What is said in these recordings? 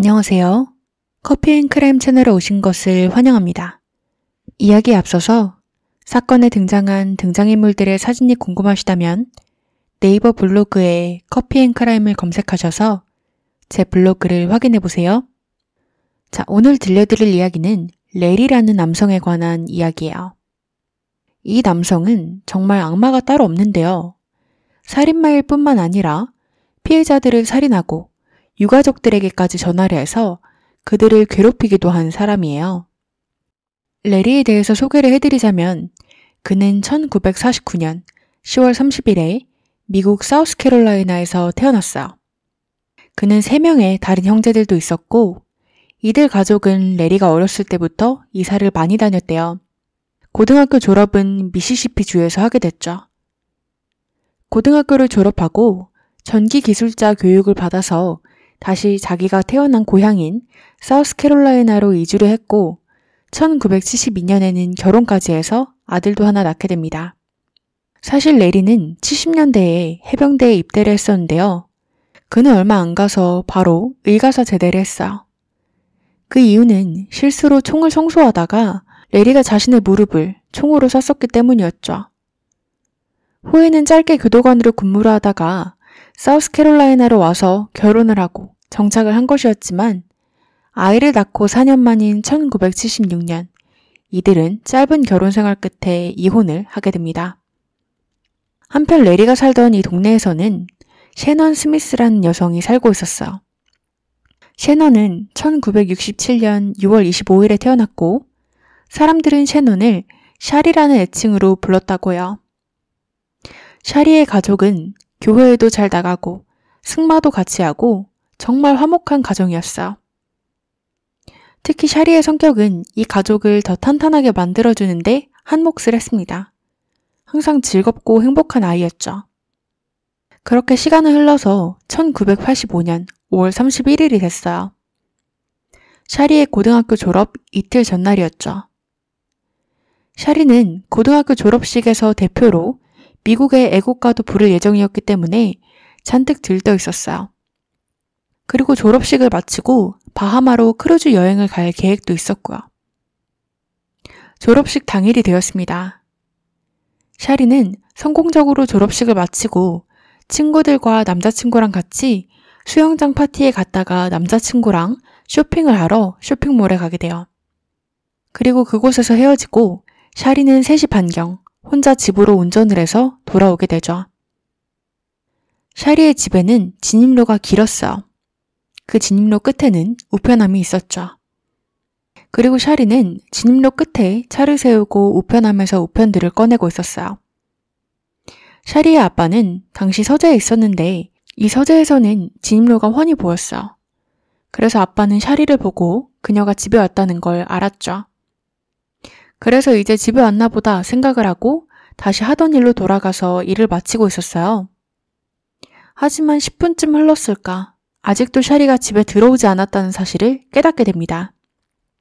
안녕하세요. 커피앤크라임 채널에 오신 것을 환영합니다. 이야기에 앞서서 사건에 등장한 등장인물들의 사진이 궁금하시다면 네이버 블로그에 커피앤크라임을 검색하셔서 제 블로그를 확인해보세요. 자, 오늘 들려드릴 이야기는 레리라는 남성에 관한 이야기예요. 이 남성은 정말 악마가 따로 없는데요. 살인마일 뿐만 아니라 피해자들을 살인하고 유가족들에게까지 전화를 해서 그들을 괴롭히기도 한 사람이에요. 레리에 대해서 소개를 해드리자면 그는 1949년 10월 30일에 미국 사우스캐롤라이나에서 태어났어요. 그는 3명의 다른 형제들도 있었고 이들 가족은 레리가 어렸을 때부터 이사를 많이 다녔대요. 고등학교 졸업은 미시시피 주에서 하게 됐죠. 고등학교를 졸업하고 전기기술자 교육을 받아서 다시 자기가 태어난 고향인 사우스캐롤라이나로 이주를 했고 1972년에는 결혼까지 해서 아들도 하나 낳게 됩니다. 사실 레리는 70년대에 해병대에 입대를 했었는데요. 그는 얼마 안 가서 바로 의가사 제대를 했어요. 그 이유는 실수로 총을 성소하다가 레리가 자신의 무릎을 총으로 쐈었기 때문이었죠. 후에는 짧게 교도관으로 근무를 하다가 사우스캐롤라이나로 와서 결혼을 하고 정착을 한 것이었지만 아이를 낳고 4년 만인 1976년 이들은 짧은 결혼 생활 끝에 이혼을 하게 됩니다. 한편 레리가 살던 이 동네에서는 셰넌 스미스라는 여성이 살고 있었어요. 셰넌은 1967년 6월 25일에 태어났고 사람들은 셰넌을 샤리라는 애칭으로 불렀다고 해요. 샤리의 가족은 교회에도 잘 나가고 승마도 같이 하고 정말 화목한 가정이었어요. 특히 샤리의 성격은 이 가족을 더 탄탄하게 만들어주는데 한 몫을 했습니다. 항상 즐겁고 행복한 아이였죠. 그렇게 시간은 흘러서 1985년 5월 31일이 됐어요. 샤리의 고등학교 졸업 이틀 전날이었죠. 샤리는 고등학교 졸업식에서 대표로 미국의 애국가도 부를 예정이었기 때문에 잔뜩 들떠 있었어요. 그리고 졸업식을 마치고 바하마로 크루즈 여행을 갈 계획도 있었고요. 졸업식 당일이 되었습니다. 샤리는 성공적으로 졸업식을 마치고 친구들과 남자친구랑 같이 수영장 파티에 갔다가 남자친구랑 쇼핑을 하러 쇼핑몰에 가게 돼요. 그리고 그곳에서 헤어지고 샤리는 3시 반경 혼자 집으로 운전을 해서 돌아오게 되죠. 샤리의 집에는 진입로가 길었어요. 그 진입로 끝에는 우편함이 있었죠. 그리고 샤리는 진입로 끝에 차를 세우고 우편함에서 우편들을 꺼내고 있었어요. 샤리의 아빠는 당시 서재에 있었는데 이 서재에서는 진입로가 훤히 보였어요. 그래서 아빠는 샤리를 보고 그녀가 집에 왔다는 걸 알았죠. 그래서 이제 집에 왔나 보다 생각을 하고 다시 하던 일로 돌아가서 일을 마치고 있었어요. 하지만 10분쯤 흘렀을까 아직도 샤리가 집에 들어오지 않았다는 사실을 깨닫게 됩니다.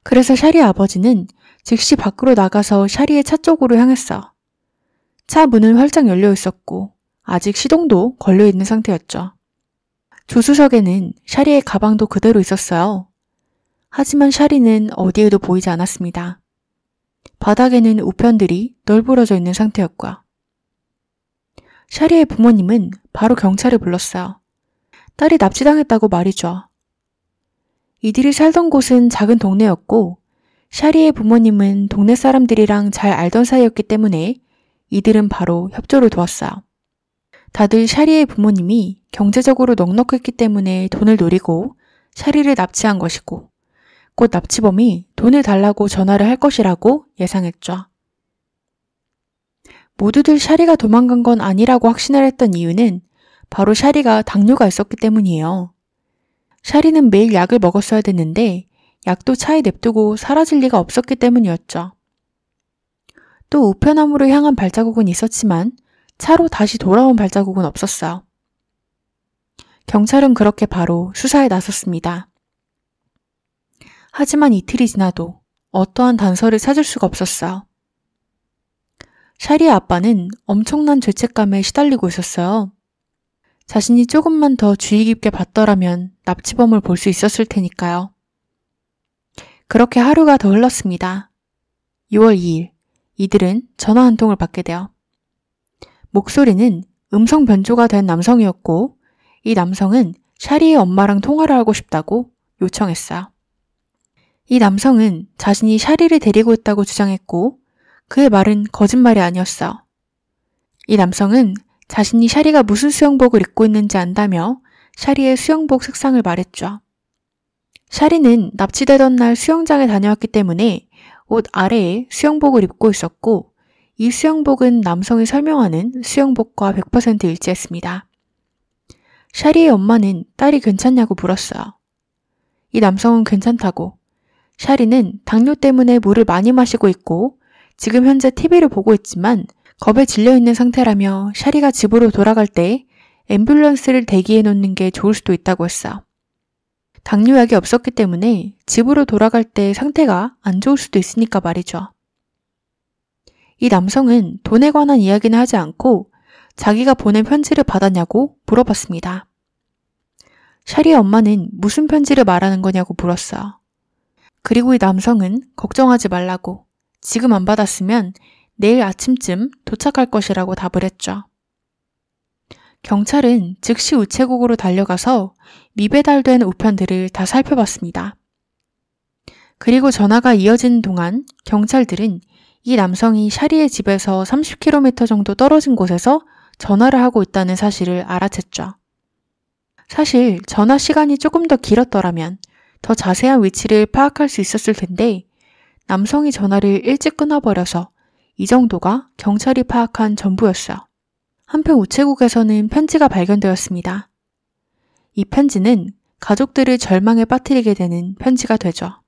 그래서 샤리의 아버지는 즉시 밖으로 나가서 샤리의 차 쪽으로 향했어. 차 문은 활짝 열려 있었고 아직 시동도 걸려 있는 상태였죠. 조수석에는 샤리의 가방도 그대로 있었어요. 하지만 샤리는 어디에도 보이지 않았습니다. 바닥에는 우편들이 널브러져 있는 상태였고요. 샤리의 부모님은 바로 경찰을 불렀어요. 딸이 납치당했다고 말이죠. 이들이 살던 곳은 작은 동네였고 샤리의 부모님은 동네 사람들이랑 잘 알던 사이였기 때문에 이들은 바로 협조를 도왔어요. 다들 샤리의 부모님이 경제적으로 넉넉했기 때문에 돈을 노리고 샤리를 납치한 것이고 곧 납치범이 돈을 달라고 전화를 할 것이라고 예상했죠. 모두들 샤리가 도망간 건 아니라고 확신을 했던 이유는 바로 샤리가 당뇨가 있었기 때문이에요. 샤리는 매일 약을 먹었어야 됐는데 약도 차에 냅두고 사라질 리가 없었기 때문이었죠. 또 우편함으로 향한 발자국은 있었지만 차로 다시 돌아온 발자국은 없었어요. 경찰은 그렇게 바로 수사에 나섰습니다. 하지만 이틀이 지나도 어떠한 단서를 찾을 수가 없었어요. 샤리의 아빠는 엄청난 죄책감에 시달리고 있었어요. 자신이 조금만 더 주의 깊게 봤더라면 납치범을 볼 수 있었을 테니까요. 그렇게 하루가 더 흘렀습니다. 6월 2일, 이들은 전화 한 통을 받게 돼요. 목소리는 음성 변조가 된 남성이었고, 이 남성은 샤리의 엄마랑 통화를 하고 싶다고 요청했어요. 이 남성은 자신이 샤리를 데리고 있다고 주장했고, 그의 말은 거짓말이 아니었어요. 이 남성은 자신이 샤리가 무슨 수영복을 입고 있는지 안다며 샤리의 수영복 색상을 말했죠. 샤리는 납치되던 날 수영장에 다녀왔기 때문에 옷 아래에 수영복을 입고 있었고, 이 수영복은 남성이 설명하는 수영복과 100% 일치했습니다. 샤리의 엄마는 딸이 괜찮냐고 물었어요. 이 남성은 괜찮다고, 샤리는 당뇨 때문에 물을 많이 마시고 있고 지금 현재 TV를 보고 있지만 겁에 질려 있는 상태라며 샤리가 집으로 돌아갈 때 앰뷸런스를 대기해 놓는 게 좋을 수도 있다고 했어요. 당뇨약이 없었기 때문에 집으로 돌아갈 때 상태가 안 좋을 수도 있으니까 말이죠. 이 남성은 돈에 관한 이야기는 하지 않고 자기가 보낸 편지를 받았냐고 물어봤습니다. 샤리의 엄마는 무슨 편지를 말하는 거냐고 물었어요. 그리고 이 남성은 걱정하지 말라고, 지금 안 받았으면 내일 아침쯤 도착할 것이라고 답을 했죠. 경찰은 즉시 우체국으로 달려가서 미배달된 우편들을 다 살펴봤습니다. 그리고 전화가 이어지는 동안 경찰들은 이 남성이 샤리의 집에서 30km 정도 떨어진 곳에서 전화를 하고 있다는 사실을 알아챘죠. 사실 전화 시간이 조금 더 길었더라면 더 자세한 위치를 파악할 수 있었을 텐데 남성이 전화를 일찍 끊어버려서 이 정도가 경찰이 파악한 전부였어요. 한편 우체국에서는 편지가 발견되었습니다. 이 편지는 가족들을 절망에 빠뜨리게 되는 편지가 되죠.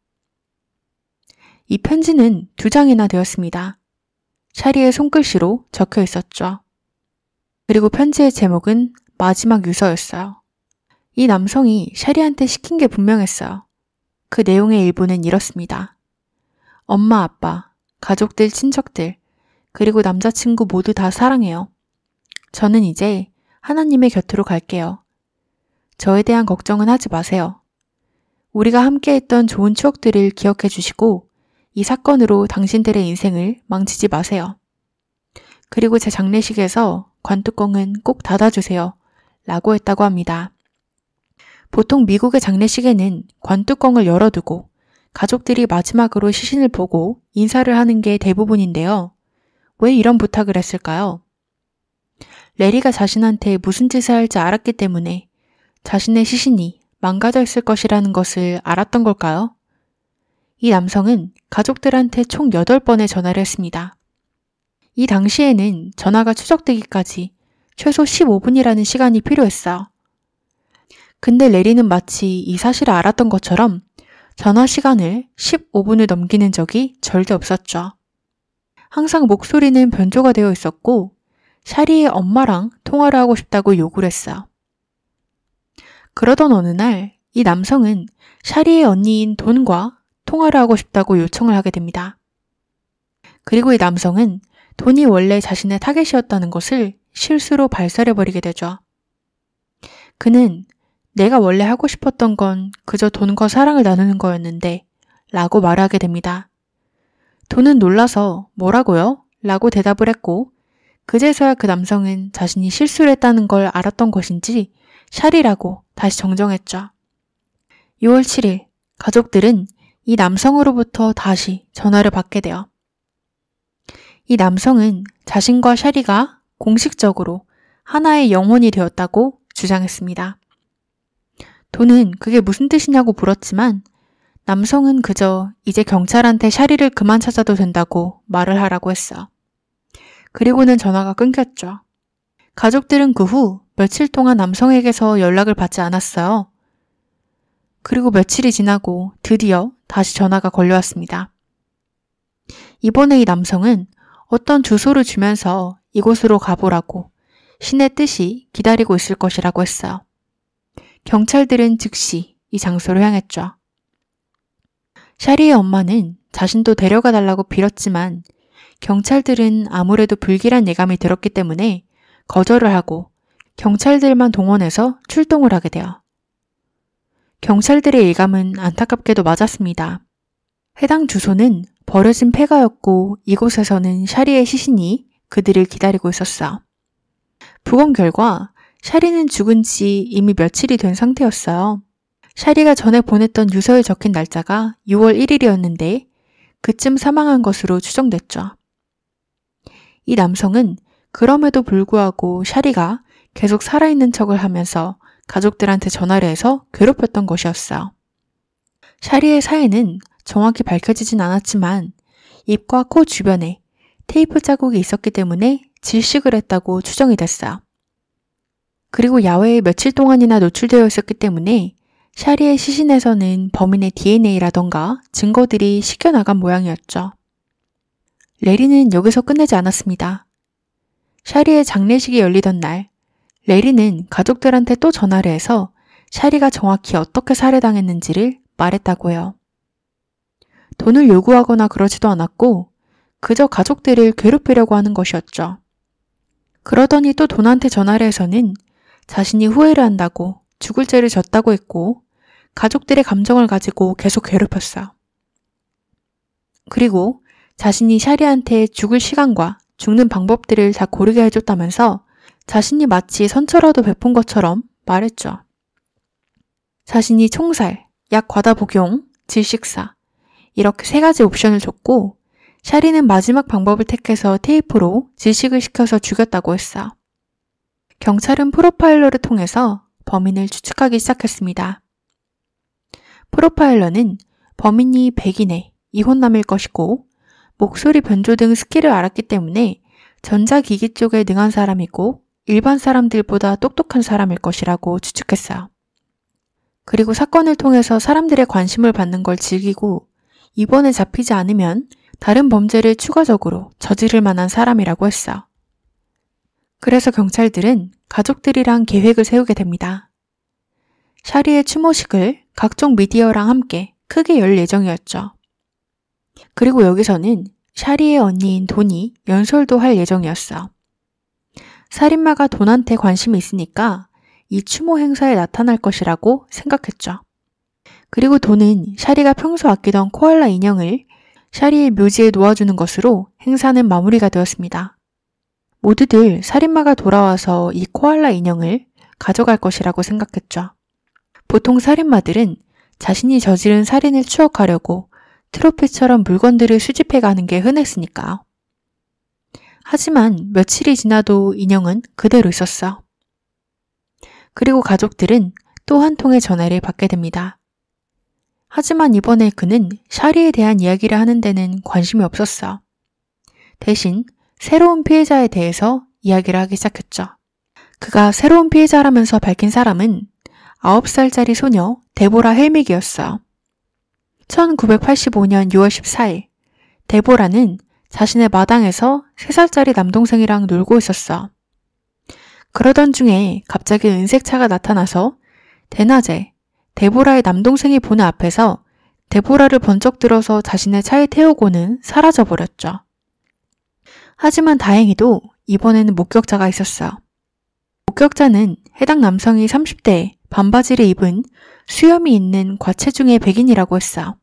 이 편지는 2장이나 되었습니다. 샤리의 손글씨로 적혀 있었죠. 그리고 편지의 제목은 마지막 유서였어요. 이 남성이 샤리한테 시킨 게 분명했어요. 그 내용의 일부는 이렇습니다. 엄마, 아빠, 가족들, 친척들, 그리고 남자친구 모두 다 사랑해요. 저는 이제 하나님의 곁으로 갈게요. 저에 대한 걱정은 하지 마세요. 우리가 함께했던 좋은 추억들을 기억해 주시고 이 사건으로 당신들의 인생을 망치지 마세요. 그리고 제 장례식에서 관뚜껑은 꼭 닫아주세요. 라고 했다고 합니다. 보통 미국의 장례식에는 관뚜껑을 열어두고 가족들이 마지막으로 시신을 보고 인사를 하는 게 대부분인데요. 왜 이런 부탁을 했을까요? 레리가 자신한테 무슨 짓을 할지 알았기 때문에 자신의 시신이 망가져 있을 것이라는 것을 알았던 걸까요? 이 남성은 가족들한테 총 8번의 전화를 했습니다. 이 당시에는 전화가 추적되기까지 최소 15분이라는 시간이 필요했어요. 근데 레리는 마치 이 사실을 알았던 것처럼 전화 시간을 15분을 넘기는 적이 절대 없었죠. 항상 목소리는 변조가 되어 있었고 샤리의 엄마랑 통화를 하고 싶다고 요구를 했어요. 그러던 어느 날 이 남성은 샤리의 언니인 돈과 통화를 하고 싶다고 요청을 하게 됩니다. 그리고 이 남성은 돈이 원래 자신의 타겟이었다는 것을 실수로 발설해버리게 되죠. 그는 내가 원래 하고 싶었던 건 그저 돈과 사랑을 나누는 거였는데 라고 말하게 됩니다. 돈은 놀라서 뭐라고요? 라고 대답을 했고 그제서야 그 남성은 자신이 실수를 했다는 걸 알았던 것인지 샤리라고 다시 정정했죠. 6월 7일 가족들은 이 남성으로부터 다시 전화를 받게 돼요. 이 남성은 자신과 샤리가 공식적으로 하나의 영혼이 되었다고 주장했습니다. 돈은 그게 무슨 뜻이냐고 물었지만 남성은 그저 이제 경찰한테 샤리를 그만 찾아도 된다고 말을 하라고 했어. 그리고는 전화가 끊겼죠. 가족들은 그 후 며칠 동안 남성에게서 연락을 받지 않았어요. 그리고 며칠이 지나고 드디어 다시 전화가 걸려왔습니다. 이번에 이 남성은 어떤 주소를 주면서 이곳으로 가보라고 신의 뜻이 기다리고 있을 것이라고 했어요. 경찰들은 즉시 이 장소로 향했죠. 샤리의 엄마는 자신도 데려가 달라고 빌었지만 경찰들은 아무래도 불길한 예감이 들었기 때문에 거절을 하고 경찰들만 동원해서 출동을 하게 돼요. 경찰들의 일감은 안타깝게도 맞았습니다. 해당 주소는 버려진 폐가였고 이곳에서는 샤리의 시신이 그들을 기다리고 있었어. 부검 결과 샤리는 죽은 지 이미 며칠이 된 상태였어요. 샤리가 전에 보냈던 유서에 적힌 날짜가 6월 1일이었는데 그쯤 사망한 것으로 추정됐죠. 이 남성은 그럼에도 불구하고 샤리가 계속 살아있는 척을 하면서 가족들한테 전화를 해서 괴롭혔던 것이었어요. 샤리의 사인은 정확히 밝혀지진 않았지만 입과 코 주변에 테이프 자국이 있었기 때문에 질식을 했다고 추정이 됐어요. 그리고 야외에 며칠 동안이나 노출되어 있었기 때문에 샤리의 시신에서는 범인의 DNA라던가 증거들이 씻겨나간 모양이었죠. 레리는 여기서 끝내지 않았습니다. 샤리의 장례식이 열리던 날, 레리는 가족들한테 또 전화를 해서 샤리가 정확히 어떻게 살해당했는지를 말했다고 해요. 돈을 요구하거나 그러지도 않았고 그저 가족들을 괴롭히려고 하는 것이었죠. 그러더니 또 돈한테 전화를 해서는 자신이 후회를 한다고 죽을 죄를 졌다고 했고 가족들의 감정을 가지고 계속 괴롭혔어요. 그리고 자신이 샤리한테 죽을 시간과 죽는 방법들을 다 고르게 해줬다면서 자신이 마치 선처라도 베푼 것처럼 말했죠. 자신이 총살, 약 과다 복용, 질식사 이렇게 3가지 옵션을 줬고 샤리는 마지막 방법을 택해서 테이프로 질식을 시켜서 죽였다고 했어. 경찰은 프로파일러를 통해서 범인을 추측하기 시작했습니다. 프로파일러는 범인이 백인의 이혼남일 것이고 목소리 변조 등 스킬을 알았기 때문에 전자기기 쪽에 능한 사람이고 일반 사람들보다 똑똑한 사람일 것이라고 추측했어요. 그리고 사건을 통해서 사람들의 관심을 받는 걸 즐기고 이번에 잡히지 않으면 다른 범죄를 추가적으로 저지를 만한 사람이라고 했어. 그래서 경찰들은 가족들이랑 계획을 세우게 됩니다. 샤리의 추모식을 각종 미디어랑 함께 크게 열 예정이었죠. 그리고 여기서는 샤리의 언니인 돈이 연설도 할 예정이었어. 살인마가 돈한테 관심이 있으니까 이 추모 행사에 나타날 것이라고 생각했죠. 그리고 돈은 샤리가 평소 아끼던 코알라 인형을 샤리의 묘지에 놓아주는 것으로 행사는 마무리가 되었습니다. 모두들 살인마가 돌아와서 이 코알라 인형을 가져갈 것이라고 생각했죠. 보통 살인마들은 자신이 저지른 살인을 추억하려고 트로피처럼 물건들을 수집해가는 게 흔했으니까요. 하지만 며칠이 지나도 인형은 그대로 있었어. 그리고 가족들은 또 한 통의 전화를 받게 됩니다. 하지만 이번에 그는 샤리에 대한 이야기를 하는 데는 관심이 없었어. 대신 새로운 피해자에 대해서 이야기를 하기 시작했죠. 그가 새로운 피해자라면서 밝힌 사람은 9살짜리 소녀 데보라 헬믹이었어. 1985년 6월 14일, 데보라는 자신의 마당에서 3살짜리 남동생이랑 놀고 있었어. 그러던 중에 갑자기 은색 차가 나타나서 대낮에 데보라의 남동생이 보는 앞에서 데보라를 번쩍 들어서 자신의 차에 태우고는 사라져버렸죠. 하지만 다행히도 이번에는 목격자가 있었어. 목격자는 해당 남성이 30대에 반바지를 입은 수염이 있는 과체중의 백인이라고 했어.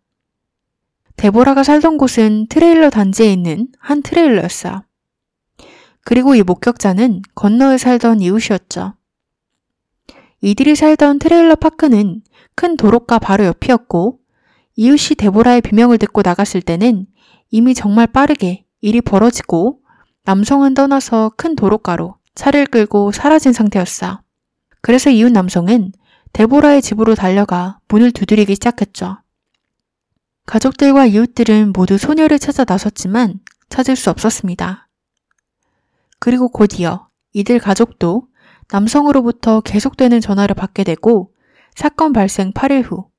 데보라가 살던 곳은 트레일러 단지에 있는 한 트레일러였어. 그리고 이 목격자는 건너에 살던 이웃이었죠. 이들이 살던 트레일러 파크는 큰 도로가 바로 옆이었고 이웃이 데보라의 비명을 듣고 나갔을 때는 이미 정말 빠르게 일이 벌어지고 남성은 떠나서 큰 도로가로 차를 끌고 사라진 상태였어. 그래서 이웃 남성은 데보라의 집으로 달려가 문을 두드리기 시작했죠. 가족들과 이웃들은 모두 소녀를 찾아 나섰지만 찾을 수 없었습니다. 그리고 곧이어 이들 가족도 남성으로부터 계속되는 전화를 받게 되고 사건 발생 8일 후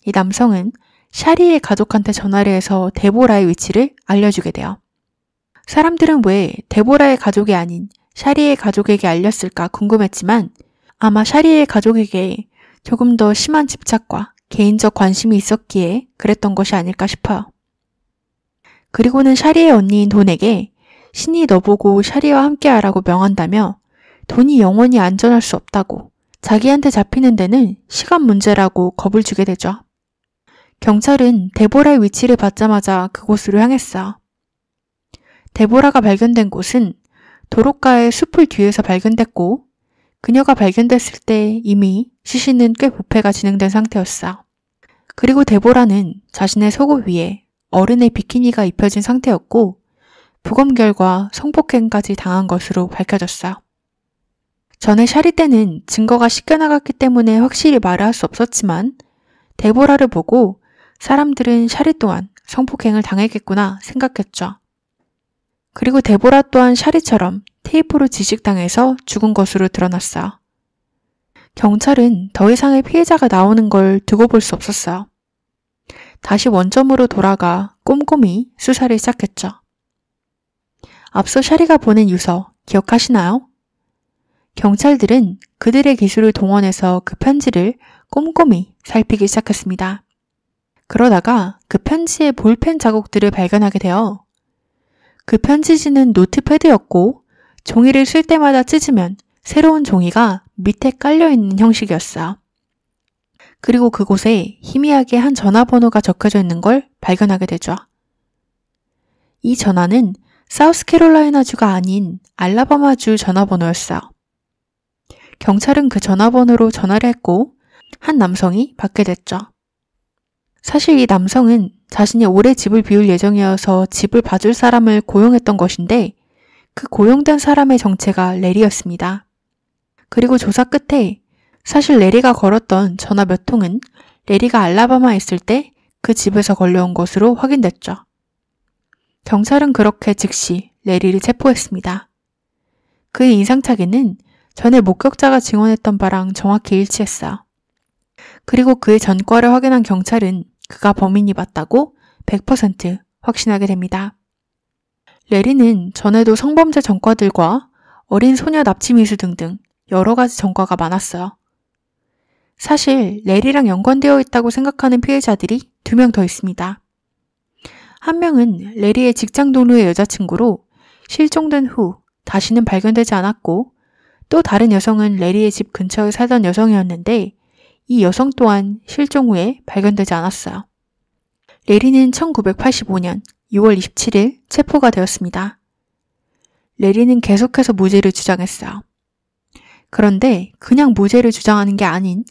이 남성은 샤리의 가족한테 전화를 해서 데보라의 위치를 알려주게 돼요. 사람들은 왜 데보라의 가족이 아닌 샤리의 가족에게 알렸을까 궁금했지만 아마 샤리의 가족에게 조금 더 심한 집착과 개인적 관심이 있었기에 그랬던 것이 아닐까 싶어요. 그리고는 샤리의 언니인 돈에게 신이 너보고 샤리와 함께하라고 명한다며 돈이 영원히 안전할 수 없다고, 자기한테 잡히는 데는 시간 문제라고 겁을 주게 되죠. 경찰은 데보라의 위치를 받자마자 그곳으로 향했어. 데보라가 발견된 곳은 도로가의 숲을 뒤에서 발견됐고 그녀가 발견됐을 때 이미 시신은 꽤 부패가 진행된 상태였어. 그리고 데보라는 자신의 속옷 위에 어른의 비키니가 입혀진 상태였고 부검 결과 성폭행까지 당한 것으로 밝혀졌어. 전에 샤리 때는 증거가 씻겨나갔기 때문에 확실히 말을 할 수 없었지만 데보라를 보고 사람들은 샤리 또한 성폭행을 당했겠구나 생각했죠. 그리고 데보라 또한 샤리처럼 테이프로 지식당해서 죽은 것으로 드러났어요. 경찰은 더 이상의 피해자가 나오는 걸 두고 볼 수 없었어요. 다시 원점으로 돌아가 꼼꼼히 수사를 시작했죠. 앞서 샤리가 보낸 유서 기억하시나요? 경찰들은 그들의 기술을 동원해서 그 편지를 꼼꼼히 살피기 시작했습니다. 그러다가 그 편지의 볼펜 자국들을 발견하게 되어 그 편지지는 노트패드였고 종이를 쓸 때마다 찢으면 새로운 종이가 밑에 깔려있는 형식이었어요. 그리고 그곳에 희미하게 한 전화번호가 적혀져 있는 걸 발견하게 되죠. 이 전화는 사우스캐롤라이나주가 아닌 알라바마주 전화번호였어요. 경찰은 그 전화번호로 전화를 했고 한 남성이 받게 됐죠. 사실 이 남성은 자신이 올해 집을 비울 예정이어서 집을 봐줄 사람을 고용했던 것인데 그 고용된 사람의 정체가 레리였습니다. 그리고 조사 끝에 사실 레리가 걸었던 전화 몇 통은 레리가 알라바마에 있을 때 그 집에서 걸려온 것으로 확인됐죠. 경찰은 그렇게 즉시 레리를 체포했습니다. 그의 인상착의는 전에 목격자가 증언했던 바랑 정확히 일치했어요. 그리고 그의 전과를 확인한 경찰은 그가 범인이 맞다고 100% 확신하게 됩니다. 레리는 전에도 성범죄 전과들과 어린 소녀 납치 미수 등등 여러 가지 전과가 많았어요. 사실 레리랑 연관되어 있다고 생각하는 피해자들이 2명 더 있습니다. 한 명은 레리의 직장 동료의 여자친구로 실종된 후 다시는 발견되지 않았고 또 다른 여성은 레리의 집 근처에 살던 여성이었는데 이 여성 또한 실종 후에 발견되지 않았어요. 레리는 1985년 6월 27일 체포가 되었습니다. 레리는 계속해서 무죄를 주장했어요. 그런데 그냥 무죄를 주장하는 게 아닌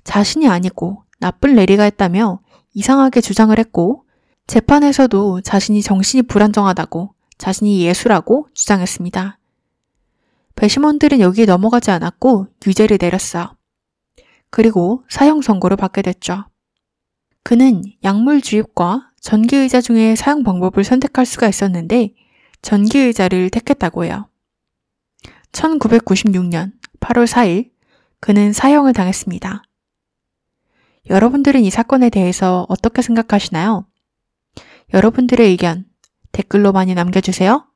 자신이 아니고 나쁜 레리가 했다며 이상하게 주장을 했고 재판에서도 자신이 정신이 불안정하다고 자신이 예수라고 주장했습니다. 배심원들은 여기에 넘어가지 않았고 유죄를 내렸어요. 그리고 사형 선고를 받게 됐죠. 그는 약물 주입과 전기의자 중에 사용 방법을 선택할 수가 있었는데 전기의자를 택했다고 해요. 1996년 8월 4일 그는 사형을 당했습니다. 여러분들은 이 사건에 대해서 어떻게 생각하시나요? 여러분들의 의견 댓글로 많이 남겨주세요.